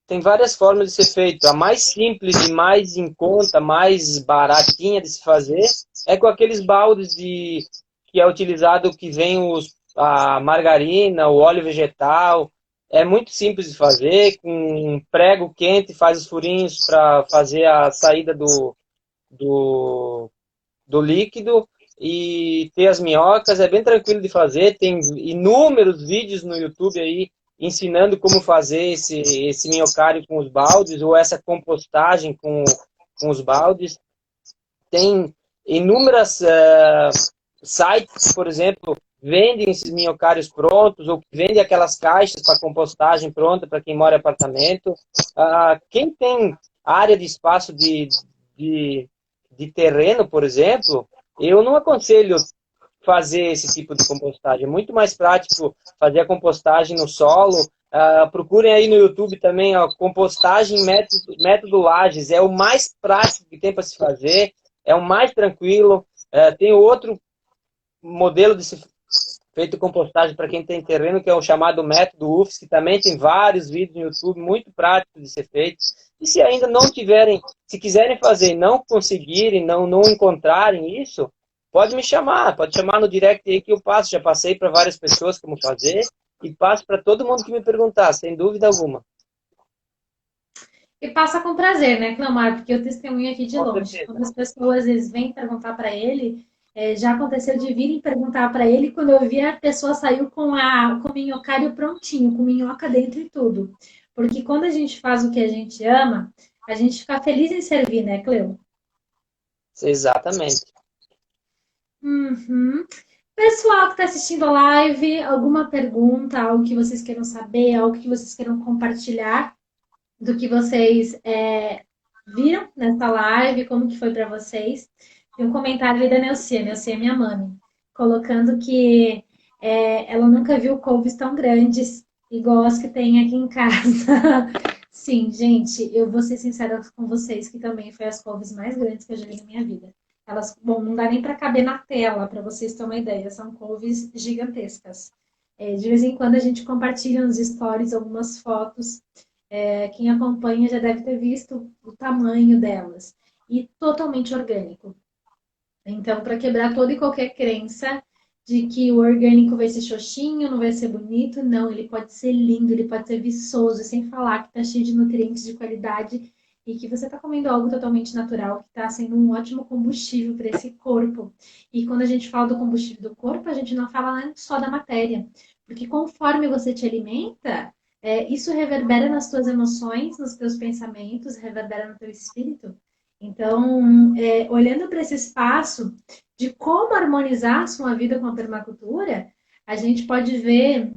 Tem várias formas de ser feito. A mais simples e mais em conta, mais baratinha de se fazer, é com aqueles baldes que é utilizado, que vem a margarina, o óleo vegetal. É muito simples de fazer, com um prego quente, faz os furinhos para fazer a saída do, do líquido e ter as minhocas. É bem tranquilo de fazer. Tem inúmeros vídeos no YouTube aí ensinando como fazer esse minhocário com os baldes, ou essa compostagem com os baldes. Tem inúmeras sites, por exemplo, vendem esses minhocários prontos, ou vendem aquelas caixas para compostagem pronta para quem mora em apartamento. Quem tem área de espaço de terreno, por exemplo, eu não aconselho fazer esse tipo de compostagem. É muito mais prático fazer a compostagem no solo. Procurem aí no YouTube também, ó, compostagem método Lages. É o mais prático que tem para se fazer, é o mais tranquilo. Tem outro modelo de se feito compostagem para quem tem terreno, que é o chamado método UFS, que também tem vários vídeos no YouTube, muito prático de ser feito. E se ainda não tiverem, se quiserem fazer e não conseguirem, não encontrarem isso, pode chamar no direct aí que eu passo. Já passei para várias pessoas como fazer e passo para todo mundo que me perguntar, sem dúvida alguma. E passa com prazer, né, Clamar? Porque eu testemunho aqui de Com longe. certeza. Quando as pessoas às vezes vêm perguntar para ele, já aconteceu de virem perguntar para ele, quando eu vi a pessoa saiu com o minhocário prontinho, com minhoca dentro e tudo. Porque quando a gente faz o que a gente ama, a gente fica feliz em servir, né, Cleo? Exatamente. Uhum. Pessoal que está assistindo a live, alguma pergunta, algo que vocês queiram saber, algo que vocês queiram compartilhar do que vocês viram nessa live, como que foi para vocês? Tem um comentário ali da Neucia, Neucia é minha mãe, colocando que ela nunca viu couves tão grandes igual as que tem aqui em casa. Sim, gente, eu vou ser sincera com vocês que também foi as couves mais grandes que eu já vi na minha vida. Elas, bom, não dá nem para caber na tela, para vocês terem uma ideia, são couves gigantescas. De vez em quando a gente compartilha nos stories algumas fotos. Quem acompanha já deve ter visto o tamanho delas. E totalmente orgânico. Então, para quebrar toda e qualquer crença de que o orgânico vai ser xoxinho, não vai ser bonito, não, ele pode ser lindo, ele pode ser viçoso, sem falar que está cheio de nutrientes de qualidade e que você está comendo algo totalmente natural, que está sendo um ótimo combustível para esse corpo. E quando a gente fala do combustível do corpo, a gente não fala só da matéria, porque conforme você te alimenta, isso reverbera nas tuas emoções, nos teus pensamentos, reverbera no teu espírito. Então, olhando para esse espaço de como harmonizar sua vida com a permacultura, a gente pode ver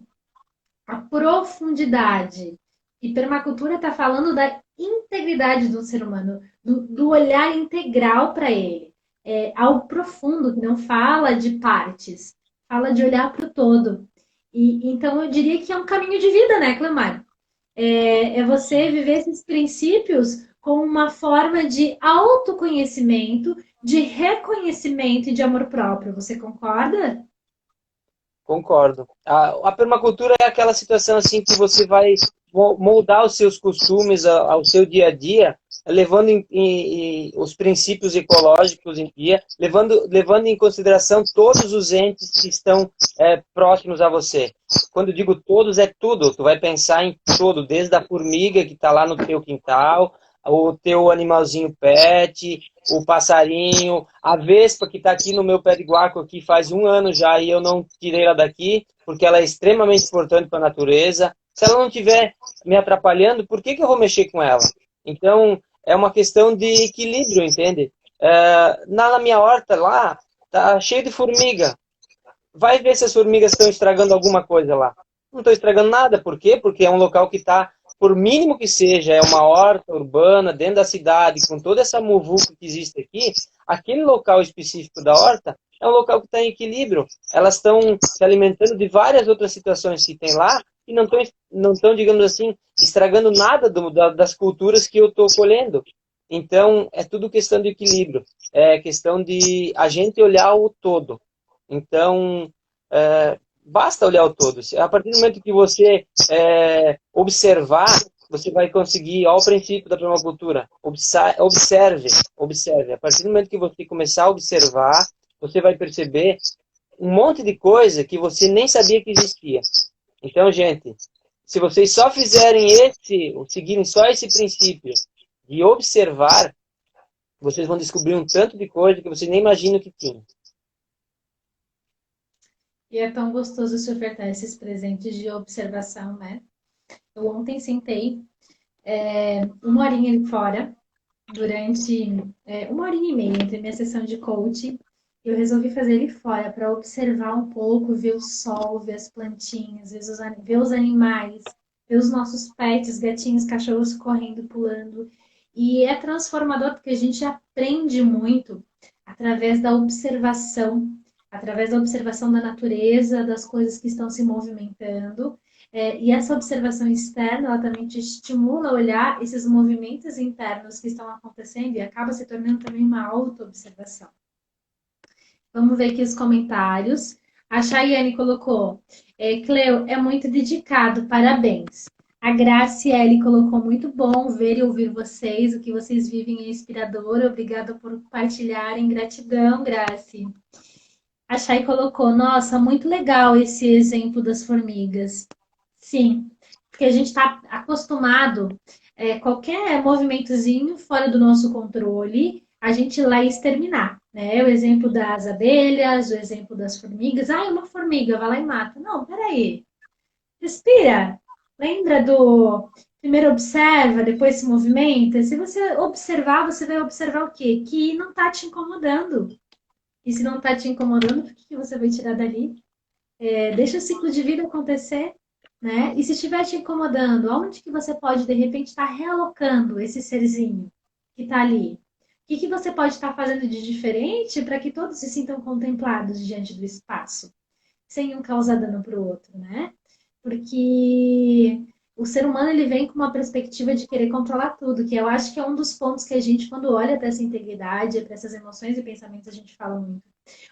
a profundidade. E permacultura está falando da integridade do ser humano, do olhar integral para ele. É algo profundo, que não fala de partes, fala de olhar para o todo. E então eu diria que é um caminho de vida, né, Clemar? É você viver esses princípios como uma forma de autoconhecimento, de reconhecimento e de amor próprio. Você concorda? Concordo. A permacultura é aquela situação assim que você vai moldar os seus costumes ao seu dia a dia levando os princípios ecológicos em dia, levando em consideração todos os entes que estão próximos a você. Quando eu digo todos, é tudo. Tu vai pensar em tudo, desde a formiga que está lá no teu quintal, o teu animalzinho pet, o passarinho, a vespa que está aqui no meu pé de guaco aqui faz 1 ano já e eu não tirei ela daqui, porque ela é extremamente importante para a natureza. Se ela não estiver me atrapalhando, por que eu vou mexer com ela? Então, é uma questão de equilíbrio, entende? Na minha horta lá, tá cheio de formiga. Vai ver se as formigas estão estragando alguma coisa lá. Não estão estragando nada. Por quê? Porque é um local que está, por mínimo que seja, é uma horta urbana, dentro da cidade, com toda essa muvuca que existe aqui, aquele local específico da horta é um local que está em equilíbrio. Elas estão se alimentando de várias outras situações que tem lá e não estão, digamos assim, estragando nada das culturas que eu estou colhendo. Então, é tudo questão de equilíbrio. É questão de a gente olhar o todo. Então, basta olhar o todo. A partir do momento que você observar, você vai conseguir, olha o princípio da permacultura, observe, observe. A partir do momento que você começar a observar, você vai perceber um monte de coisa que você nem sabia que existia. Então, gente, se vocês só fizerem seguirem só esse princípio de observar, vocês vão descobrir um tanto de coisa que vocês nem imaginam que tinham. E é tão gostoso se ofertar esses presentes de observação, né? Eu ontem sentei 1 horinha ali fora, durante 1 horinha e meia, entre minha sessão de coaching, eu resolvi fazer ele fora para observar um pouco, ver o sol, ver as plantinhas, ver os animais, ver os nossos pets, gatinhos, cachorros correndo, pulando. E é transformador porque a gente aprende muito através da observação da natureza, das coisas que estão se movimentando. E essa observação externa, ela também te estimula a olhar esses movimentos internos que estão acontecendo e acaba se tornando também uma auto-observação. Vamos ver aqui os comentários. A Chayane colocou, Cleo, é muito dedicado, parabéns. A Graciele colocou, muito bom ver e ouvir vocês, o que vocês vivem é inspirador, obrigada por compartilharem, gratidão, Graci. A Chay colocou, nossa, muito legal esse exemplo das formigas. Sim, porque a gente está acostumado, qualquer movimentozinho fora do nosso controle, a gente ir lá e exterminar, né? O exemplo das abelhas, o exemplo das formigas. Ah, é uma formiga, vai lá e mata. Não, peraí. Respira. Lembra do primeiro observa, depois se movimenta? Se você observar, você vai observar o quê? Que não está te incomodando. E se não está te incomodando, por que você vai tirar dali? Deixa o ciclo de vida acontecer. Né? E se estiver te incomodando, aonde que você pode, de repente, estar realocando esse serzinho que está ali? O que você pode estar fazendo de diferente para que todos se sintam contemplados diante do espaço, sem um causar dano para o outro, né? Porque o ser humano ele vem com uma perspectiva de querer controlar tudo, que eu acho que é um dos pontos que a gente, quando olha para essa integridade, para essas emoções e pensamentos, a gente fala muito.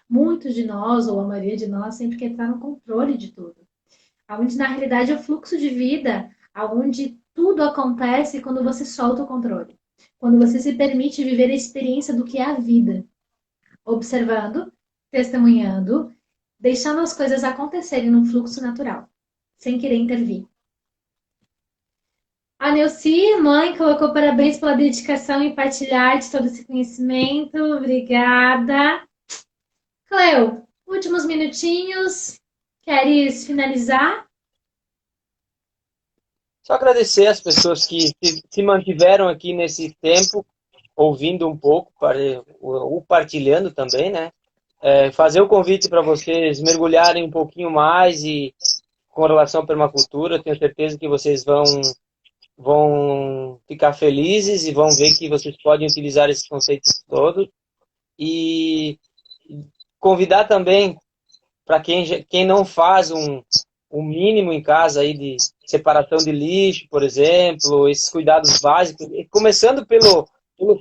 Muitos de nós, ou a maioria de nós, sempre quer estar no controle de tudo. Onde na realidade é o fluxo de vida, onde tudo acontece quando você solta o controle. Quando você se permite viver a experiência do que é a vida. Observando, testemunhando, deixando as coisas acontecerem num fluxo natural, sem querer intervir. A Neuci, mãe, colocou parabéns pela dedicação e partilhar de todo esse conhecimento. Obrigada. Cleo, últimos minutinhos. Queres finalizar? Só agradecer as pessoas que se mantiveram aqui nesse tempo, ouvindo um pouco, ou partilhando também, né? Fazer o convite para vocês mergulharem um pouquinho mais e com relação à permacultura, tenho certeza que vocês vão ficar felizes e vão ver que vocês podem utilizar esses conceitos todos. E convidar também para quem não faz um mínimo em casa aí de separação de lixo, por exemplo, esses cuidados básicos, começando pelo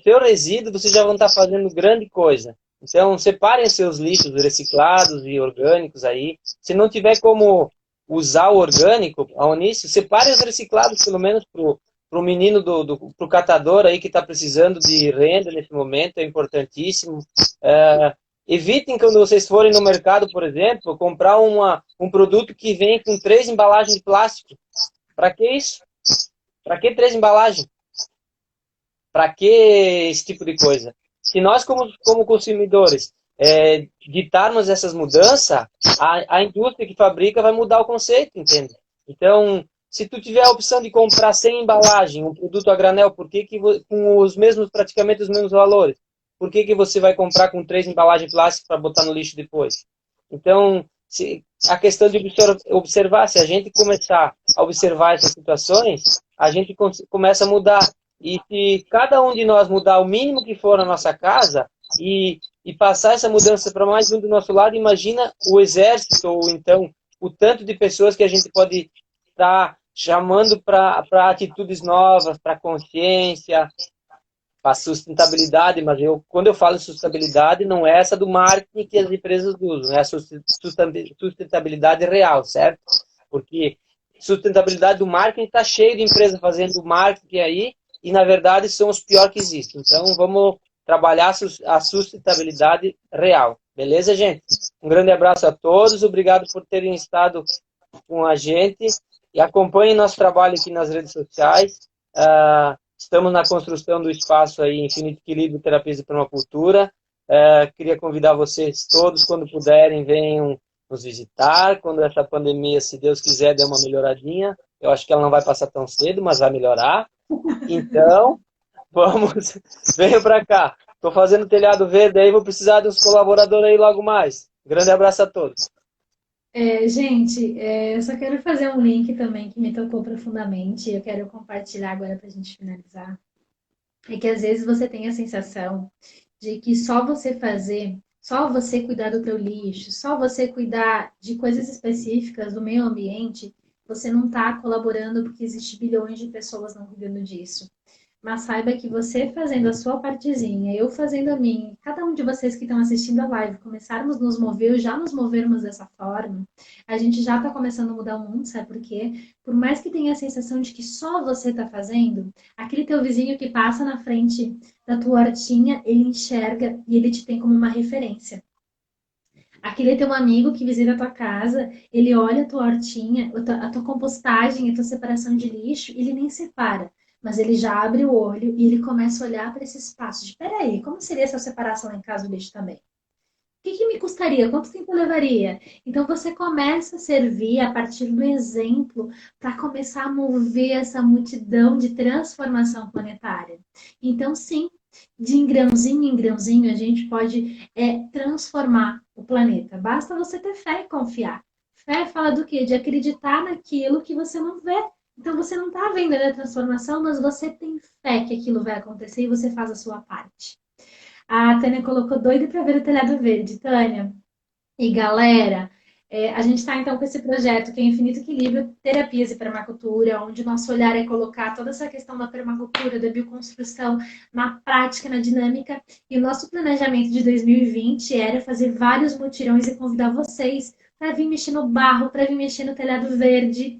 seu resíduo, vocês já vão estar fazendo grande coisa. Então, separem os seus lixos reciclados e orgânicos aí. Se não tiver como usar o orgânico ao início, separem os reciclados, pelo menos, para para o menino, para o catador aí que está precisando de renda nesse momento, é importantíssimo. Evitem, quando vocês forem no mercado, por exemplo, comprar um produto que vem com 3 embalagens de plástico. Para que isso? Para que 3 embalagens? Para que esse tipo de coisa? Se nós, como consumidores, ditarmos essas mudanças, a indústria que fabrica vai mudar o conceito, entende? Então, se tu tiver a opção de comprar sem embalagem, um produto a granel, por que com praticamente os mesmos valores, por que você vai comprar com 3 embalagens plásticas para botar no lixo depois? Então, a questão de observar, se a gente começar a observar essas situações, a gente começa a mudar. E se cada um de nós mudar o mínimo que for na nossa casa e passar essa mudança para mais um do nosso lado, imagina o exército, ou então o tanto de pessoas que a gente pode estar chamando para atitudes novas, para consciência, para sustentabilidade. Mas quando eu falo sustentabilidade, não é essa do marketing que as empresas usam, é a sustentabilidade real, certo? Porque sustentabilidade do marketing está cheio de empresas fazendo marketing aí, e na verdade são os piores que existem. Então vamos trabalhar a sustentabilidade real. Beleza, gente? Um grande abraço a todos, obrigado por terem estado com a gente e acompanhem nosso trabalho aqui nas redes sociais. Estamos na construção do espaço aí Infinito Equilíbrio Terapias de Permacultura. Queria convidar vocês todos, quando puderem, venham nos visitar, quando essa pandemia, se Deus quiser, der uma melhoradinha. Eu acho que ela não vai passar tão cedo, mas vai melhorar. Então, venham para cá. Estou fazendo telhado verde aí, vou precisar dos colaboradores aí logo mais. Grande abraço a todos. Gente, eu só quero fazer um link também que me tocou profundamente. Eu quero compartilhar agora para a gente finalizar. É que às vezes você tem a sensação de que só você cuidar do teu lixo, só você cuidar de coisas específicas do meio ambiente, você não está colaborando porque existe bilhões de pessoas não cuidando disso. Mas saiba que você fazendo a sua partezinha, eu fazendo a minha, cada um de vocês que estão assistindo a live, começarmos a nos mover, já nos movermos dessa forma, a gente já está começando a mudar o mundo, sabe por quê? Por mais que tenha a sensação de que só você está fazendo, aquele teu vizinho que passa na frente da tua hortinha, ele enxerga e ele te tem como uma referência. Aquele teu amigo que visita a tua casa, ele olha a tua hortinha, a tua compostagem, a tua separação de lixo, ele nem separa. Mas ele já abre o olho e ele começa a olhar para esse espaço. Espera aí, como seria se eu separasse lá em casa o lixo também? O que me custaria? Quanto tempo eu levaria? Então você começa a servir a partir do exemplo para começar a mover essa multidão de transformação planetária. Então, sim, de em grãozinho, a gente pode transformar o planeta. Basta você ter fé e confiar. Fé fala do quê? De acreditar naquilo que você não vê. Então você não está vendo a transformação, mas você tem fé que aquilo vai acontecer e você faz a sua parte. A Tânia colocou doida para ver o telhado verde. Tânia e galera, a gente está então com esse projeto que é Infinito Equilíbrio, Terapias e Permacultura, onde o nosso olhar é colocar toda essa questão da permacultura, da bioconstrução na prática, na dinâmica. E o nosso planejamento de 2020 era fazer vários mutirões e convidar vocês para vir mexer no barro, para vir mexer no telhado verde.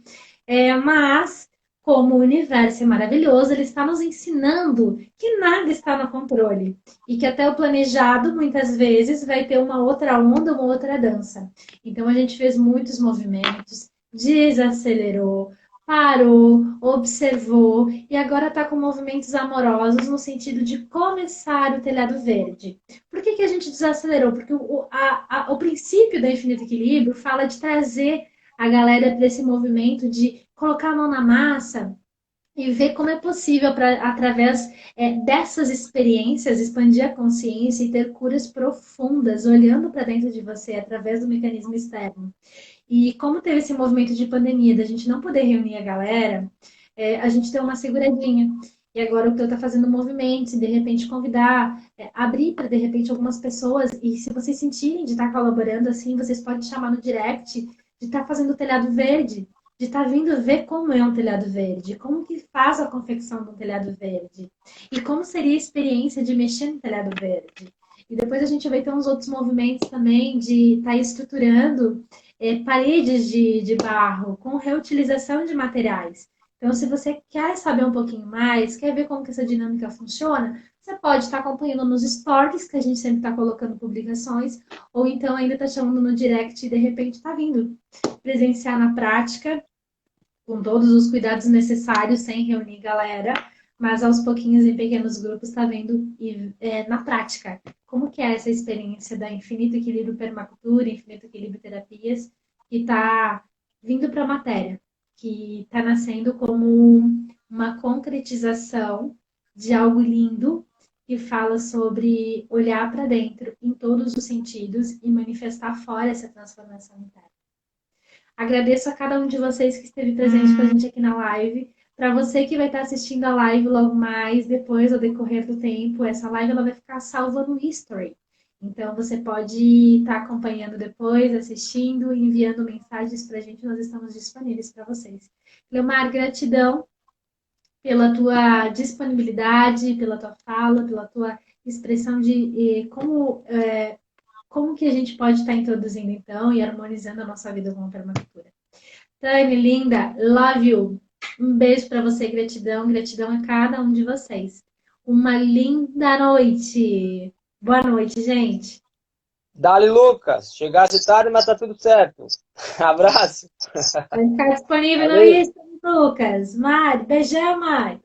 Mas, como o universo é maravilhoso, ele está nos ensinando que nada está no controle. E que até o planejado, muitas vezes, vai ter uma outra onda, uma outra dança. Então, a gente fez muitos movimentos, desacelerou, parou, observou e agora está com movimentos amorosos no sentido de começar o telhado verde. Por que a gente desacelerou? Porque o princípio da Infinito Equilíbrio fala de trazer a galera para esse movimento de colocar a mão na massa e ver como é possível, através dessas experiências, expandir a consciência e ter curas profundas, olhando para dentro de você através do mecanismo externo. E como teve esse movimento de pandemia, da gente não poder reunir a galera, a gente deu uma seguradinha. E agora o Teu está fazendo movimentos, e de repente convidar, abrir para de repente algumas pessoas, e se vocês sentirem de estar colaborando assim, vocês podem chamar no direct, de estar fazendo o telhado verde, de estar vindo ver como é um telhado verde, como que faz a confecção de um telhado verde, e como seria a experiência de mexer no telhado verde. E depois a gente vai ter uns outros movimentos também de estar estruturando paredes de barro com reutilização de materiais. Então, se você quer saber um pouquinho mais, quer ver como que essa dinâmica funciona, você pode estar acompanhando nos stories, que a gente sempre está colocando publicações, ou então ainda está chamando no direct e de repente está vindo presenciar na prática, com todos os cuidados necessários, sem reunir galera, mas aos pouquinhos, em pequenos grupos, está vendo na prática como que é essa experiência da Infinito Equilíbrio Permacultura, Infinito Equilíbrio Terapias, que está vindo para a matéria, que está nascendo como uma concretização de algo lindo que fala sobre olhar para dentro em todos os sentidos e manifestar fora essa transformação interna. Agradeço a cada um de vocês que esteve presente com a gente aqui na live. Para você que vai estar assistindo a live logo mais, depois, ao decorrer do tempo, essa live ela vai ficar salva no History. Então, você pode estar acompanhando depois, assistindo, enviando mensagens para a gente. Nós estamos disponíveis para vocês. Leomar, gratidão pela tua disponibilidade, pela tua fala, pela tua expressão de como que a gente pode estar introduzindo, então, e harmonizando a nossa vida com a permacultura. Tânia, linda, love you. Um beijo para você, gratidão, gratidão a cada um de vocês. Uma linda noite. Boa noite, gente. Dali, Lucas. Chegasse tarde, mas tá tudo certo. Abraço. Vai ficar disponível no Valeu. Insta, Lucas. Mari, beijão, Mari.